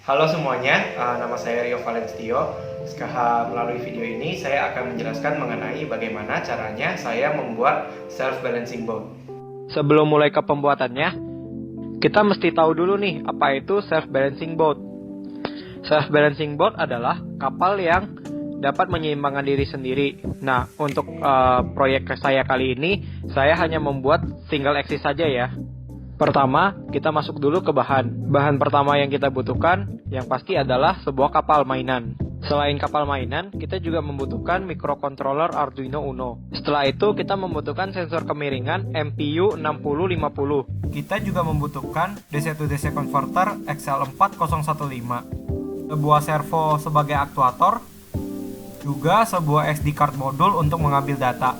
Halo semuanya, nama saya Rio Valentio. Melalui video ini saya akan menjelaskan mengenai bagaimana caranya saya membuat self-balancing boat. Sebelum mulai ke pembuatannya, kita mesti tahu dulu nih apa itu self-balancing boat. Self-balancing boat adalah kapal yang dapat menyeimbangkan diri sendiri. Nah, untuk proyek saya kali ini, saya hanya membuat single axis saja ya. Pertama, kita masuk dulu ke bahan. Bahan pertama yang kita butuhkan, yang pasti adalah sebuah kapal mainan. Selain kapal mainan, kita juga membutuhkan microcontroller Arduino Uno. Setelah itu, kita membutuhkan sensor kemiringan MPU 6050. Kita juga membutuhkan DC-to-DC converter XL4015. Sebuah servo sebagai aktuator, juga sebuah SD card modul untuk mengambil data.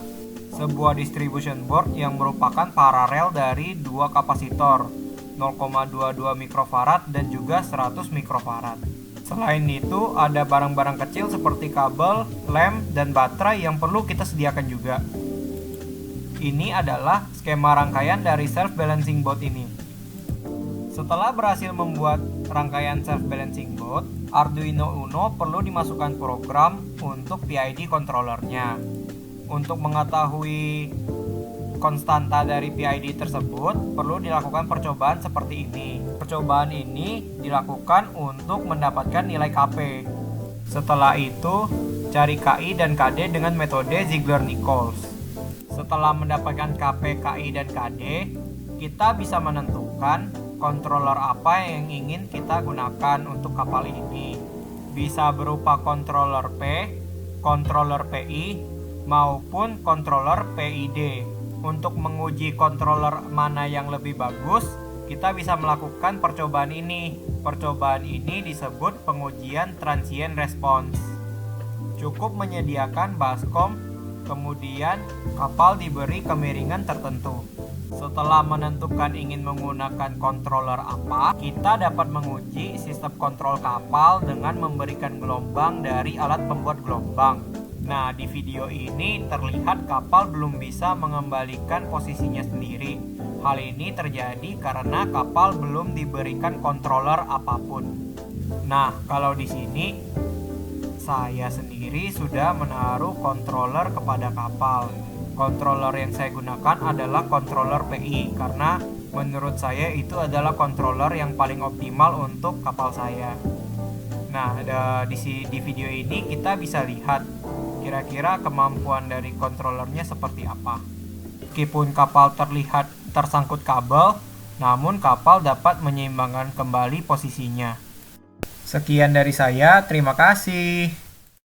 Sebuah distribution board yang merupakan paralel dari dua kapasitor 0,22 mikrofarad dan juga 100 mikrofarad. Selain itu, ada barang-barang kecil seperti kabel, lem, dan baterai yang perlu kita sediakan juga. Ini adalah skema rangkaian dari self-balancing boat ini. Setelah berhasil membuat rangkaian self-balancing boat, Arduino Uno perlu dimasukkan program untuk PID controllernya. Untuk mengetahui konstanta dari PID tersebut, perlu dilakukan percobaan seperti ini. Percobaan ini dilakukan untuk mendapatkan nilai KP. Setelah itu, cari KI dan KD dengan metode Ziegler-Nichols. Setelah mendapatkan KP, KI, dan KD, kita bisa menentukan controller apa yang ingin kita gunakan untuk kapal ini. Bisa berupa controller P, controller PI, maupun controller PID. Untuk menguji controller mana yang lebih bagus, kita bisa melakukan percobaan ini. Percobaan ini disebut pengujian transient response. Cukup menyediakan baskom, kemudian kapal diberi kemiringan tertentu. Setelah menentukan ingin menggunakan controller apa, kita dapat menguji sistem kontrol kapal dengan memberikan gelombang dari alat pembuat gelombang. Nah, di video ini terlihat kapal belum bisa mengembalikan posisinya sendiri. Hal ini terjadi karena kapal belum diberikan controller apapun. Nah, kalau di sini saya sendiri sudah menaruh controller kepada kapal. Controller yang saya gunakan adalah controller PI karena menurut saya itu adalah controller yang paling optimal untuk kapal saya. Nah, di video ini kita bisa lihat kira-kira kemampuan dari kontrolernya seperti apa. Meskipun kapal terlihat tersangkut kabel, namun kapal dapat menyeimbangkan kembali posisinya. Sekian dari saya, terima kasih.